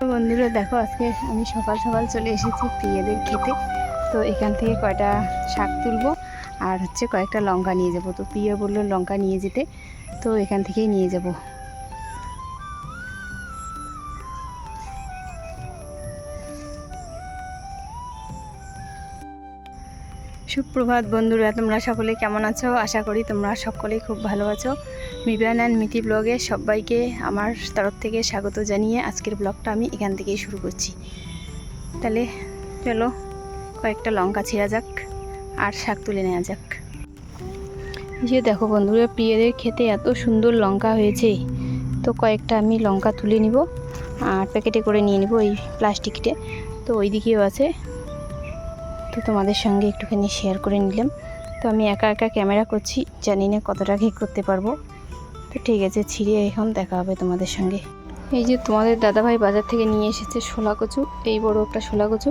বন্ধুরা দেখো, আজকে আমি সকাল সকাল চলে এসেছি প্রিয়াদের খেতে। তো এখান থেকে কয়টা শাক তুলবো আর কয়েকটা লঙ্কা নিয়ে যাব। তো প্রিয়া বললো লঙ্কা নিয়ে যেতে, তো এখান থেকেই নিয়ে যাব। সুপ্রভাত বন্ধুরা, তোমরা সকলে কেমন আছো? আশা করি তোমরা সকলেই খুব ভালো আছো। মিবান অ্যান্ড মিতি ব্লগে সবাইকে আমার তরফ থেকে স্বাগত জানিয়ে আজকের ব্লগটা আমি এখান থেকেই শুরু করছি। তাহলে চলো কয়েকটা লঙ্কা ছিঁড়া যাক আর শাক তুলে নেওয়া যাক। যে দেখো বন্ধুরা, প্রিয়াদের খেতে এত সুন্দর লঙ্কা হয়েছে, তো কয়েকটা আমি লঙ্কা তুলে নিব আর প্যাকেটে করে নিয়ে নিব এই প্লাস্টিকটে। তো ওই দিকেও আছে, তো তোমাদের সঙ্গে একটুখানি শেয়ার করে নিলাম। তো আমি একা একা ক্যামেরা করছি, জানি না কতটা কি করতে পারবো। তো ঠিক আছে, ছিঁড়ে এখন দেখা হবে তোমাদের সঙ্গে। এই যে তোমাদের দাদাভাই বাজার থেকে নিয়ে এসেছে শোলা কচু, এই বড় একটা শোলা কচু।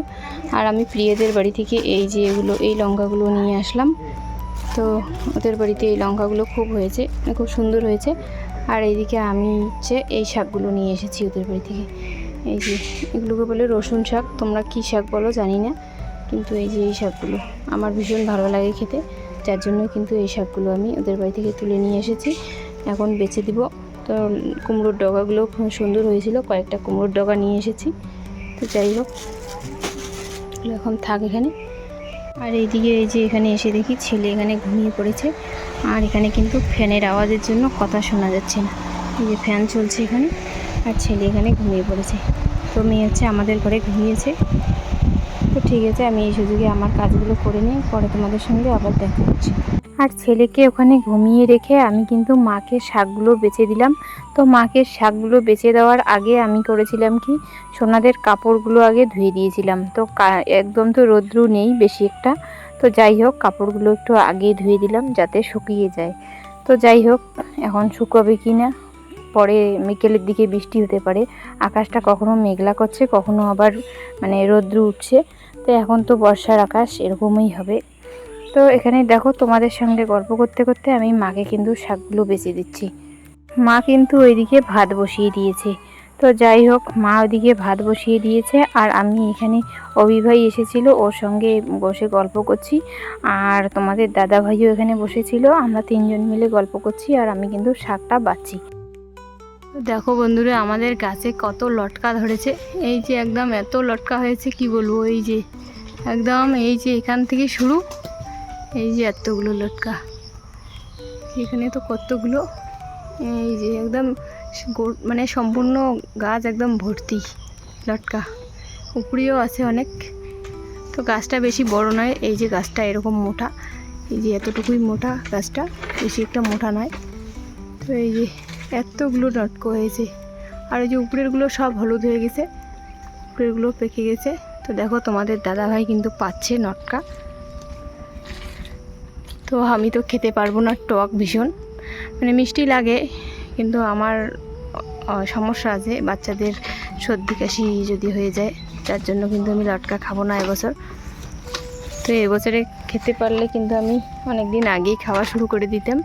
আর আমি প্রিয়াদের বাড়ি থেকে এই যে এই লঙ্কাগুলো নিয়ে আসলাম। তো ওদের বাড়িতে এই লঙ্কাগুলো খুব হয়েছে, খুব সুন্দর হয়েছে। আর এইদিকে আমি এই শাকগুলো নিয়ে এসেছি ওদের বাড়ি থেকে। এই যে এগুলোকে বলে রসুন শাক, তোমরা কী শাক বলো জানি না, কিন্তু এই যে এই শাকগুলো আমার ভীষণ ভালো লাগে খেতে, যার জন্য কিন্তু এই শাকগুলো আমি ওদের বাড়ি থেকে তুলে নিয়ে এসেছি। এখন বেছে দিব। তো কুমড়োর ডগাগুলো খুব সুন্দর হয়েছিল, কয়েকটা কুমড়োর ডগা নিয়ে এসেছি। তো যাই হোক, এখন থাক এখানে। আর এইদিকে এই যে এখানে এসে দেখি ছেলে এখানে ঘুমিয়ে পড়েছে। আর এখানে কিন্তু ফ্যানের আওয়াজের জন্য কথা শোনা যাচ্ছে না। এই যে ফ্যান চলছে এখানে, আর ছেলে এখানে ঘুমিয়ে পড়েছে। তো মেয়ে আমাদের ঘরে ঘুমিয়েছে। তো ঠিক আছে, আমি এই সুযোগে আমার কাজগুলো করে নিই, পরে তোমাদের সঙ্গে আবার দেখা হচ্ছে। আর ছেলেকে ওখানে ঘুমিয়ে রেখে আমি কিন্তু মাকে শাকগুলো বেছে দিলাম। তো মাকে শাকগুলো বেছে দেওয়ার আগে আমি করেছিলাম কি, সোনাদের কাপড়গুলো আগে ধুয়ে দিয়েছিলাম। তো একদম তো রোদ্রু নেই বেশি একটা, তো যাই হোক কাপড়গুলো একটু আগে ধুয়ে দিলাম যাতে শুকিয়ে যায়। তো যাই হোক, এখন শুকাবে কি না, পরে বিকেলের দিকে বৃষ্টি হতে পারে। আকাশটা কখনো মেঘলা করছে, কখনো আবার রোদ্রু উঠছে। তো এখন তো বর্ষার আকাশ, এরকমই হবে। তো এখানে দেখো, তোমাদের সঙ্গে গল্প করতে করতে আমি মাকে কিন্তু শাকগুলো বেছে দিচ্ছি। মা কিন্তু ওইদিকে ভাত বসিয়ে দিয়েছে। তো যাই হোক, মা ওইদিকে ভাত বসিয়ে দিয়েছে আর আমি এখানে অভিভাই এসেছিল, ওর সঙ্গে বসে গল্প করছি। আর তোমাদের দাদা ভাইও এখানে বসেছিল, আমরা তিনজন মিলে গল্প করছি আর আমি কিন্তু শাকটা বাচ্ছি। দেখো বন্ধুরা, আমাদের গাছে কত লটকা ধরেছে। এই যে একদম এত লটকা হয়েছে কি বলবো। এই যে একদম এই যে এখান থেকে শুরু, এই যে এতগুলো লটকা, এখানে তো কতগুলো। এই যে একদম সম্পূর্ণ গাছ একদম ভর্তি লটকা, উপরেও আছে অনেক। তো গাছটা বেশি বড় নয়, এই যে গাছটা এরকম মোটা, এই যে এতটুকুই মোটা গাছটা, বেশি একটা মোটা নয়। তো এই যে এতগুলো লটকা হয়েছে। আর এই যে উপরেরগুলো সব হলুদ হয়ে গেছে, উপরেরগুলো পেকে গেছে। তো দেখো, তোমাদের দাদাভাই কিন্তু পাচ্ছে লটকা। তো আমি তো খেতে পারবো না, টক ভীষণ, মিষ্টি লাগে, কিন্তু আমার সমস্যা আছে, বাচ্চাদের সর্দি কাশি যদি হয়ে যায়, যার জন্য কিন্তু আমি লটকা খাবো না এবছর। তো এবছরে খেতে পারলে কিন্তু আমি অনেক দিন আগেই খাওয়া শুরু করে দিতাম।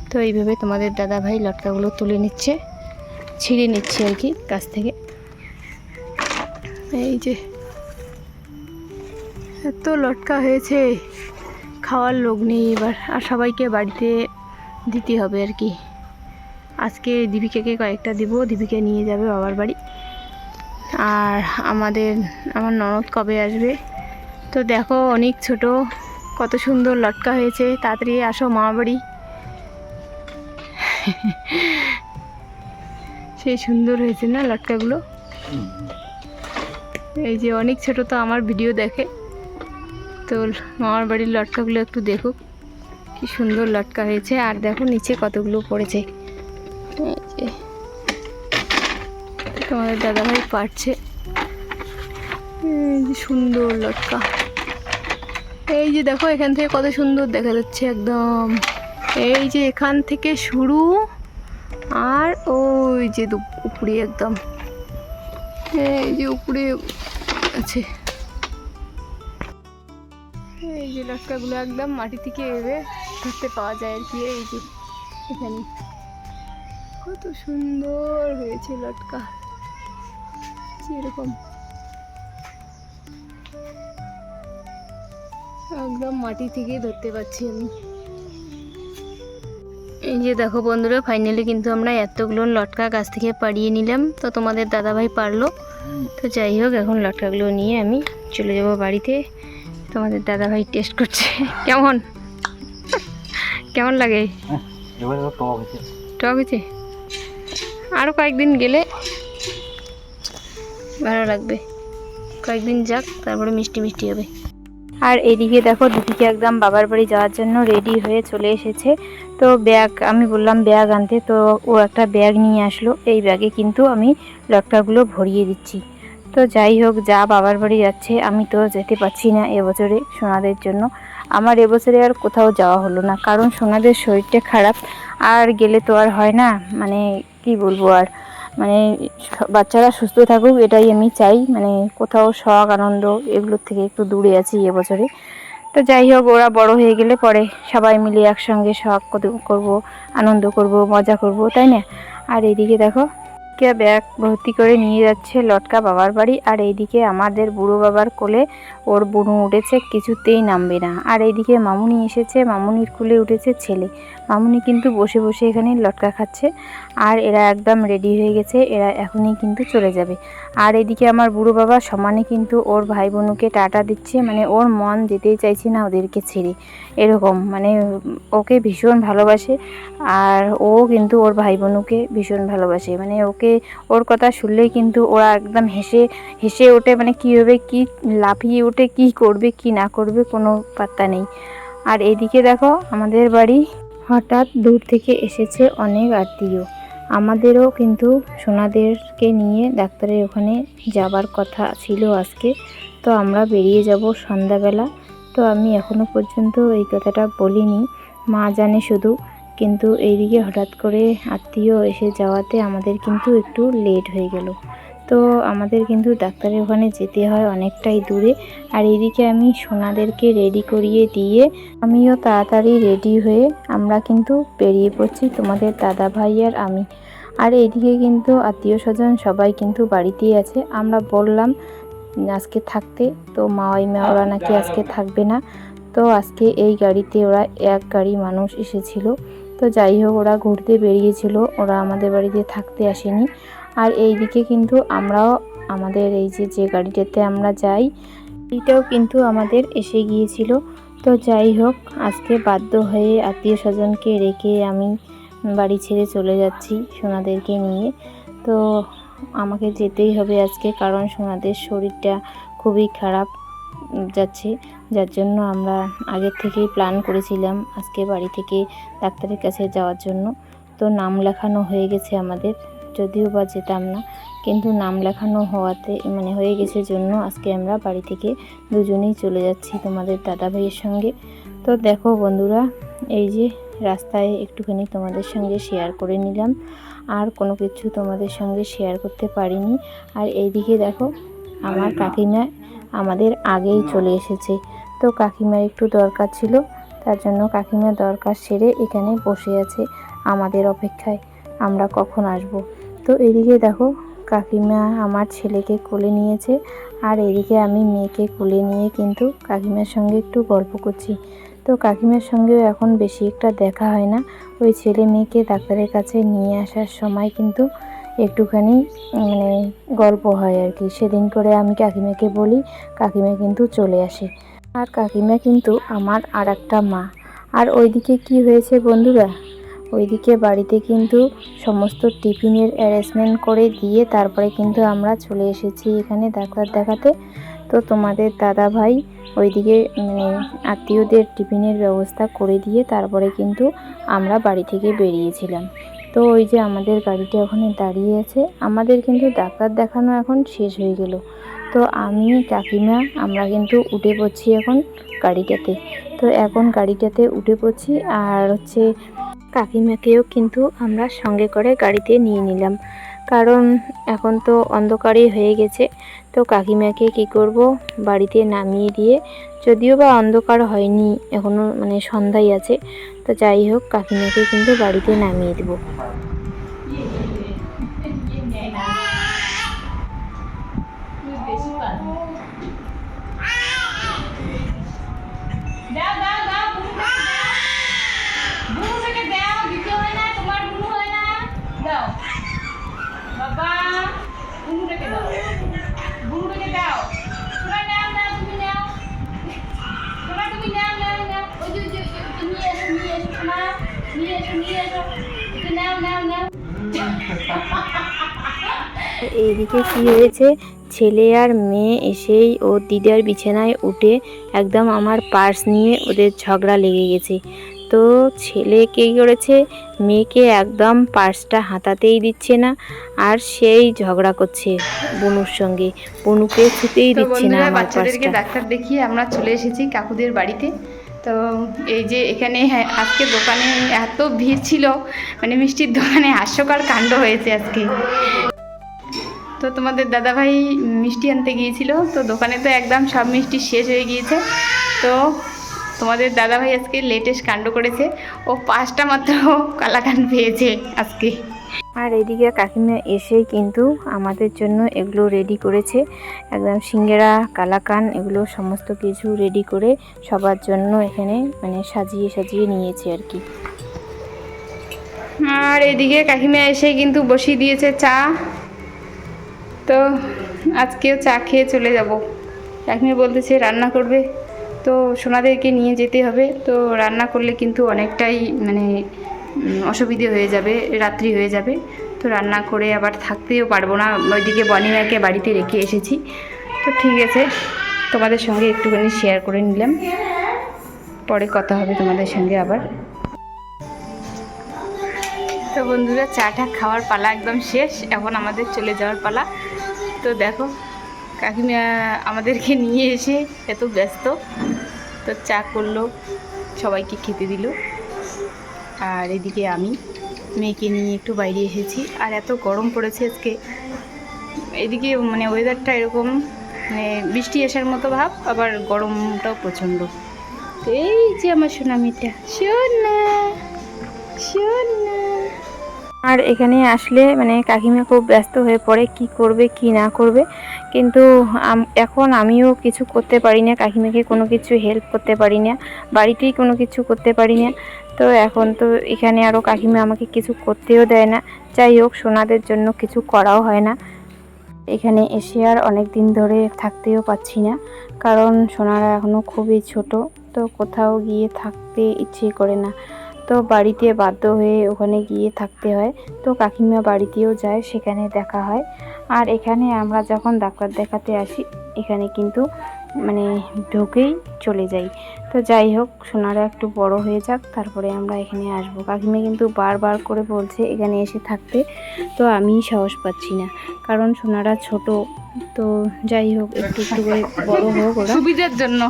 তো এইভাবে তোমাদের দাদাভাই লটকাগুলো তুলে নিচ্ছে, ছিঁড়ে নিচ্ছে আর কি গাছ থেকে। এই যে এত লটকা হয়েছে, খাওয়ার লোক নেই এবার, আর সবাইকে বাড়িতে দিতে হবে আর কি। আজকে দীপিকাকে কয়েকটা দিব, দীপিকা নিয়ে যাবে বাবার বাড়ি। আর আমার ননদ কবে আসবে। তো দেখো, অনেক ছোট, কত সুন্দর লটকা হয়েছে, তাড়াতাড়ি আসো মামা বাড়ি। সেই সুন্দর হয়েছে না লটকাগুলো। এই যে অনেক ছোট, তো আমার ভিডিও দেখে, তো মামার বাড়ির লটকাগুলো একটু দেখুক, কি সুন্দর লটকা হয়েছে। আর দেখো নিচে কতগুলো পড়েছে। এই যে তোমাদের দাদাভাই পারছে, এই যে সুন্দর লটকা। এই যে দেখো, এখান থেকে কত সুন্দর দেখা যাচ্ছে একদম। এই যে এখান থেকে শুরু, আর ওই যে উপরে একদম, এই যে উপরে আছে। এই যে লটকাগুলো একদম মাটি থেকে এভাবে ধরতে পাওয়া যায় আর কি। এই যে এখানে কত সুন্দর হয়েছে লটকা, যে এরকম একদম মাটি থেকেই ধরতে পারছি আমি। এই যে দেখো বন্ধুরা, ফাইনালি কিন্তু আমরা এতগুলো লটকা গাছ থেকে পাড়িয়ে নিলাম। তো তোমাদের দাদাভাই পারলো। তো যাই হোক, এখন লটকাগুলো নিয়ে আমি চলে যাব বাড়িতে। তোমাদের দাদাভাই টেস্ট করছে কেমন কেমন লাগে? টক হয়েছে, আরও কয়েকদিন গেলে ভালো লাগবে। কয়েকদিন যাক, তারপরে মিষ্টি মিষ্টি হবে। আর এদিকে দেখো, দিদিকে একদম বাবার বাড়ি যাওয়ার জন্য রেডি হয়ে চলে এসেছে। তো ব্যাগ, আমি বললাম ব্যাগ আনতে, তো ও একটা ব্যাগ নিয়ে আসলো। এই ব্যাগে কিন্তু আমি লটকাগুলো ভরিয়ে দিচ্ছি। তো যাই হোক, যা বাবার বাড়ি যাচ্ছে, আমি তো যেতে পারছি না এবছরে সোনাদের জন্য। আমার এবছরে আর কোথাও যাওয়া হলো না, কারণ সোনাদের শরীরটা খারাপ। আর গেলে তো আর হয় না, মানে কি বলবো আর, মানে বাচ্চারা সুস্থ থাকুক এটাই আমি চাই। মানে কোথাও শখ আনন্দ এগুলোর থেকে একটু দূরে আছি এবছরে। তো যাই হোক, ওরা বড় হয়ে গেলে পরে সবাই মিলে একসঙ্গে শখ করব, আনন্দ করব, মজা করব, তাই না? আর এইদিকে দেখো, কে ব্যাগ ভর্তি করে নিয়ে যাচ্ছে লটকা বাবার বাড়ি। আর এইদিকে আমাদের বুড়ো বাবার কোলে ওর বুনু উঠেছে, কিছুতেই নামবে না। আর এইদিকে মামুনি এসেছে, মামুনির কোলে উঠেছে ছেলে। মামুনি কিন্তু বসে বসে এখানে লটকা খাচ্ছে। আর এরা একদম রেডি হয়ে গেছে, এরা এখনই কিন্তু চলে যাবে। আর এদিকে আমার বুড়ো বাবা সমানে কিন্তু ওর ভাই বোনুকে টাটা দিচ্ছে, মানে ওর মন যেতেই চাইছে না ওদেরকে ছেড়ে। এরকম মানে ওকে ভীষণ ভালোবাসে। আর ও কিন্তু ওর ভাই বোনুকে ভীষণ ভালোবাসে, মানে ওর কথা শুনলেই কিন্তু ওরা একদম হেসে হেসে ওঠে, মানে কীভাবে কি লাফিয়ে ওঠে, কি করবে কি না করবে কোনো পাত্তা নেই। আর এইদিকে দেখো, আমাদের বাড়ি হঠাৎ দূর থেকে এসেছে অনেক আত্মীয়। আমাদেরও কিন্তু সোনাদেরকে নিয়ে ডাক্তারের ওখানে যাবার কথা ছিল আজকে। তো আমরা বেরিয়ে যাব সন্ধ্যাবেলা। তো আমি এখনো পর্যন্ত এই কথাটা বলিনি, মা জানে শুধু। কিন্তু এইদিকে হঠাৎ করে আত্মীয় এসে যাওয়াতে আমাদের কিন্তু একটু লেট হয়ে গেল। তো আমাদের কিন্তু ডাক্তারের ওখানে যেতে হয় অনেকটাই দূরে। আর এইদিকে আমি সোনাদেরকে রেডি করিয়ে দিয়ে আমিও তাড়াতাড়ি রেডি হয়ে আমরা কিন্তু বেরিয়ে পড়ছি, তোমাদের দাদা ভাই আর আমি। আর এইদিকে কিন্তু আত্মীয় স্বজন সবাই কিন্তু বাড়িতেই আছে। আমরা বললাম আজকে থাকতে, তো মাওয়াইমা ওরা নাকি আজকে থাকবে না। তো আজকে এই গাড়িতে ওরা এক গাড়ি মানুষ এসেছিল। তো যাই হোক, ওরা ঘুরতে বেরিয়েছিল, ওরা আমাদের বাড়িতে থাকতে আসেনি। আর এই দিকে কিন্তু আমরাও আমাদের এই যে গাড়িটাতে আমরা যাই, এটাও কিন্তু আমাদের এসে গিয়েছিল। তো যাই হোক, আজকে বাধ্য হয়ে আত্মীয় স্বজনকে রেখে আমি বাড়ি ছেড়ে চলে যাচ্ছি সোনাদেরকে নিয়ে। তো আমাকে যেতেই হবে আজকে, কারণ সোনাদের শরীরটা খুবই খারাপ যাচ্ছে, যার জন্য আমরা আগের থেকেই প্ল্যান করেছিলাম আজকে বাড়ি থেকে ডাক্তারের কাছে যাওয়ার জন্য। তো নাম লেখানো হয়ে গেছে আমাদের, যদিও বা যেতাম না, কিন্তু নাম লেখানো হয়ে গেছে জন্য আজকে আমরা বাড়ি থেকে দুজনেই চলে যাচ্ছি তোমাদের দাদা ভাইয়ের সঙ্গে। তো দেখো বন্ধুরা, এই যে রাস্তায় একটুখানি তোমাদের সঙ্গে শেয়ার করে নিলাম, আর কোনো কিছু তোমাদের সঙ্গে শেয়ার করতে পারিনি। আর এইদিকে দেখো, আমার কাকিমা আমাদের আগেই চলে এসেছে। তো কাকিমার একটু দরকার ছিল, তার জন্য কাকিমার দরকার সেরে এখানে বসে আছে আমাদের অপেক্ষায়, আমরা কখন আসব। তো এদিকে দেখো, কাকিমা আমার ছেলেকে কোলে নিয়েছে, আর এদিকে আমি মেয়েকে কোলে নিয়ে কিন্তু কাকিমার সঙ্গে একটু গল্প করছি। তো কাকিমার সঙ্গেও এখন বেশি একটা দেখা হয় না, ওই ছেলে মেয়েকে ডাক্তারের কাছে নিয়ে আসার সময় কিন্তু একটুখানি মানে গল্প হয় আর কি। সেদিন করে আমি কাকিমাকে বলি, কাকিমা কিন্তু চলে আসে। আর কাকিমা কিন্তু আমার আর একটা মা। আর ওইদিকে কি হয়েছে বন্ধুরা, ওইদিকে বাড়িতে কিন্তু সমস্ত টিফিনের অ্যারেঞ্জমেন্ট করে দিয়ে তারপরে কিন্তু আমরা চলে এসেছি এখানে ডাক্তার দেখাতে। তো তোমাদের দাদা ভাই ওইদিকে আত্মীয়দের টিফিনের ব্যবস্থা করে দিয়ে তারপরে কিন্তু আমরা বাড়ি থেকে বেরিয়েছিলাম। তো ওই যে আমাদের গাড়িটা ওখানে দাঁড়িয়ে আছে, আমাদের কিন্তু ডাক্তার দেখানো এখন শেষ হয়ে গেল। তো আমি কাকিমা আমরা কিন্তু উঠে পড়ছি এখন গাড়িটাতে। তো এখন গাড়িটাতে উঠে পড়ছি, আর হচ্ছে কাকিমাকেও কিন্তু আমরা সঙ্গে করে গাড়িতে নিয়ে নিলাম, কারণ এখন তো অন্ধকারই হয়ে গেছে। তো কাকিমাকে কি করব, বাড়িতে নামিয়ে দিয়ে, যদিও বা অন্ধকার হয়নি এখনও, সন্ধ্যায় আছে। তো যাই হোক, কাকিমাকে কিন্তু বাড়িতে নামিয়ে দেবো। এইদিকে কি হয়েছে, ছেলে আর মেয়ে এসেই ও দিদার বিছানায় উঠে একদম আমার পার্স নিয়ে ওদের ঝগড়া লেগে গেছে। তো ছেলে কী করেছে, মেয়েকে একদম পার্সটা হাতাতেই দিচ্ছে না, আর সেই ঝগড়া করছে বনুর সঙ্গে, বনুকে ছুতেই দিচ্ছে না আমার বাচ্চাদেরকে পার্সটা। ডাক্তার দেখিয়ে আমরা চলে এসেছি কাকুদের বাড়িতে। তো এই যে এখানে আজকে দোকানে এত ভিড় ছিল, মানে মিষ্টির দোকানে হাস্যকর কাণ্ড হয়েছে আজকে। তো তোমাদের দাদাভাই মিষ্টি আনতে গিয়েছিল, তো দোকানে তো একদম সব মিষ্টি শেষ হয়ে গিয়েছে। তো তোমাদের দাদাভাই আজকে লেটেস্ট কাণ্ড করেছে, ও 5টা মাত্র কালাকান পেয়েছে আজকে। আর এদিকে কাকিমা এসেই কিন্তু আমাদের জন্য এগুলো রেডি করেছে, একদম সিঙ্গারা কালাকান এগুলো সমস্ত কিছু রেডি করে সবার জন্য এখানে মানে সাজিয়ে সাজিয়ে নিয়েছে আর কি। আর এদিকে কাকিমা এসে কিন্তু বসিয়ে দিয়েছে চা। তো আজকেও চা খেয়ে চলে যাব। কাকিমা বলতেছে রান্না করবে, তো সোনাদেরকে নিয়ে যেতে হবে, তো রান্না করলে কিন্তু অনেকটাই মানে অসুবিধে হয়ে যাবে, রাত্রি হয়ে যাবে। তো রান্না করে আবার থাকতেও পারবো না, ওইদিকে বনিমাকে বাড়িতে রেখে এসেছি। তো ঠিক আছে, তোমাদের সঙ্গে একটুখানি শেয়ার করে নিলাম, পরে কথা হবে তোমাদের সঙ্গে আবার। তো বন্ধুরা, চাটা খাওয়ার পালা একদম শেষ, এখন আমাদের চলে যাওয়ার পালা। তো দেখো কাকিমা আমাদেরকে নিয়ে এসে এত ব্যস্ত, তো চা করলো, সবাইকে খেতে দিল। আর এদিকে আমি মেয়েকে নিয়ে একটু বাইরে এসেছি, আর এত গরম পড়েছে আজকে এদিকে, মানে ওয়েদারটা এরকম, মানে বৃষ্টি আসার মতো ভাব, আবার গরমটাও প্রচণ্ড। তো এই যে আমার সোনা মেয়েটা, সোনা সোনা। আর এখানে আসলে মানে কাকিমা খুব ব্যস্ত হয়ে পড়ে, কি করবে কি না করবে। কিন্তু এখন আমিও কিছু করতে পারি না, কাকিমাকে কোনো কিছু হেল্প করতে পারি না, বাড়িতেই কোনো কিছু করতে পারি না। তো এখন তো এখানে আরও কাকিমা আমাকে কিছু করতেও দেয় না। যাই হোক, সোনাদের জন্য কিছু করাও হয় না। এখানে এসে আর অনেক দিন ধরে থাকতেও পাচ্ছি না, কারণ সোনারা এখনও খুবই ছোট, তো কোথাও গিয়ে থাকতে ইচ্ছে করে না। তো বাড়িতে বাধ্য হয়ে ওখানে গিয়ে থাকতে হয়। তো কাকিমা বাড়িতেও যায়, সেখানে দেখা হয়। আর এখানে আমরা যখন ডাক্তার দেখাতে আসি, এখানে কিন্তু মানে ঢুকেই চলে যাই। তো যাই হোক, সোনারা একটু বড় হয়ে যাক, তারপরে আমরা এখানে আসবো। কাকিমা কিন্তু বারবার করে বলছে এখানে এসে থাকতে, তো আমি সাহস পাচ্ছি না, কারণ সোনারা ছোট। তো যাই হোক, একটু একটু করে বড় হোক ওরা, সুবিধার জন্য।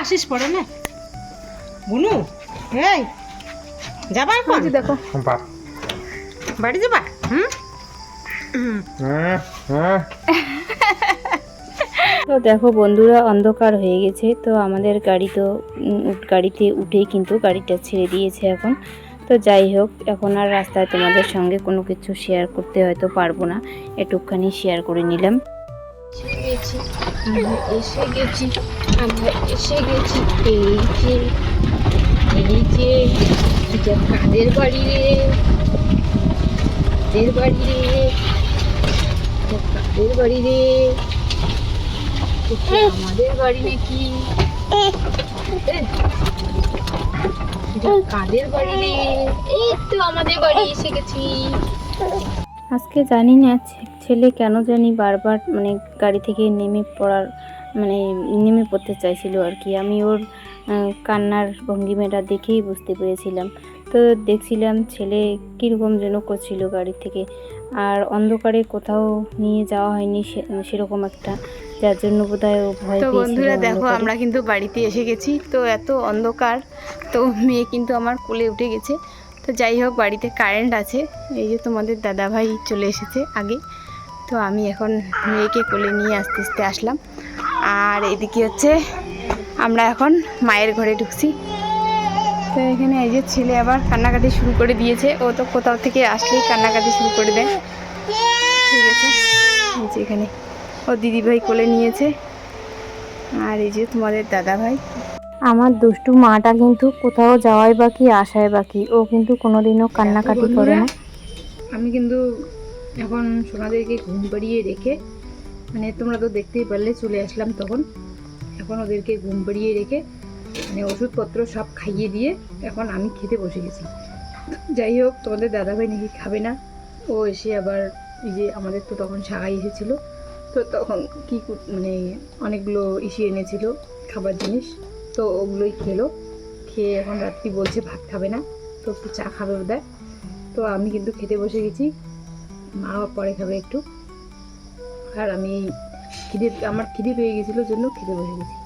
আসিস পড়ে না বুনু, এই যাবা এখন? দেখো বাড়ি যাবা? তো দেখো বন্ধুরা, অন্ধকার হয়ে গেছে, তো আমাদের গাড়িতে উঠেই কিন্তু গাড়িটা ছেড়ে দিয়েছে এখন। তো যাই হোক, এখন আর রাস্তায় তোমাদের সঙ্গে কোনো কিছু শেয়ার করতে হয়তো পারবো না, একটুখানি শেয়ার করে নিলাম। এসে গেছি এই যে এটা কাদের বাড়ি রে, কাদের বাড়ি রে, কাদের বাড়ি রে, আমাদের বাড়ি নাকি? কাদের বাড়ি রে? এই তো আমাদের বাড়ি এসে গেছি। আজকে জানি না ছেলে কেন জানি বারবার মানে গাড়ি থেকে নেমে পড়তে চাইছিল আর কি। আমি ওর কান্নার ভঙ্গিমাটা দেখেই বুঝতে পেরেছিলাম। তো দেখছিলাম ছেলে কীরকম যেন করছিল গাড়ি থেকে, আর অন্ধকারে কোথাও নিয়ে যাওয়া হয়নি সেরকম একটা, যার জন্য বোধহয় ও ভয় পেয়েছিল। তো বন্ধুরা দেখো, আমরা কিন্তু বাড়িতে এসে গেছি। তো এত অন্ধকার, তো মেয়ে কিন্তু আমার কোলে উঠে গেছে। তো যাই হোক, বাড়িতে কারেন্ট আছে, এই যে তোমাদের দাদাভাই চলে এসেছে আগে। তো আমি এখন মেয়েকে কোলে নিয়ে আস্তে আস্তে আসলাম। আর এদিকে হচ্ছে আমরা এখন মায়ের ঘরে ঢুকছি। তো এখানে এই যে ছেলে আবার কান্নাকাটি শুরু করে দিয়েছে, ও তো কোথাও থেকে আসলেই কান্নাকাটি শুরু করে দেয়। ঠিক আছে, এই যে এখানে ও দিদিভাই কোলে নিয়েছে, আর এই যে তোমাদের দাদাভাই। আমার দুষ্টু মাটা কিন্তু কোথাও যাওয়াই বাকি, আসায় বাকি, ও কিন্তু কোনোদিনও কান্নাকাটি করে না। আমি কিন্তু এখন সোনাদেরকে ঘুম পাড়িয়ে রেখে, মানে তোমরা তো দেখতেই পারলে চলে আসলাম তখন, এখন ওদেরকে ঘুম পাড়িয়ে রেখে মানে ওষুধপত্র সব খাইয়ে দিয়ে এখন আমি খেতে বসে গেছি। যাই হোক, তোমাদের দাদাভাই নাকি খাবে না। ও এসে আবার এই যে আমাদের তো তখন সাগাই এসেছিলো, তো তখন কী মানে অনেকগুলো ইসে এনেছিল খাবার জিনিস, তো ওগুলোই খেলো। খেয়ে এখন রাত্রি বলছে ভাত খাবে না, তো একটু চা খাবে বোধহয়। তো আমি কিন্তু খেতে বসে গেছি, মা পরে খাবে একটু। আর আমি আমার খিদে পেয়ে গেছিলো জন্য খেতে বসে গেছি।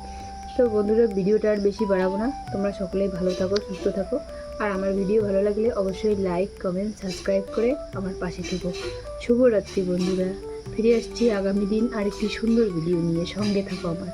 তো বন্ধুরা, ভিডিওটা আর বেশি বাড়াবো না, তোমরা সকলেই ভালো থাকো, সুস্থ থাকো। আর আমার ভিডিও ভালো লাগলে অবশ্যই লাইক, কমেন্ট, সাবস্ক্রাইব করে আমার পাশে থেকো। শুভরাত্রি বন্ধুরা, ফিরে আসছি আগামী দিন আরেকটি সুন্দর ভিডিও নিয়ে, সঙ্গে থাকো আমার।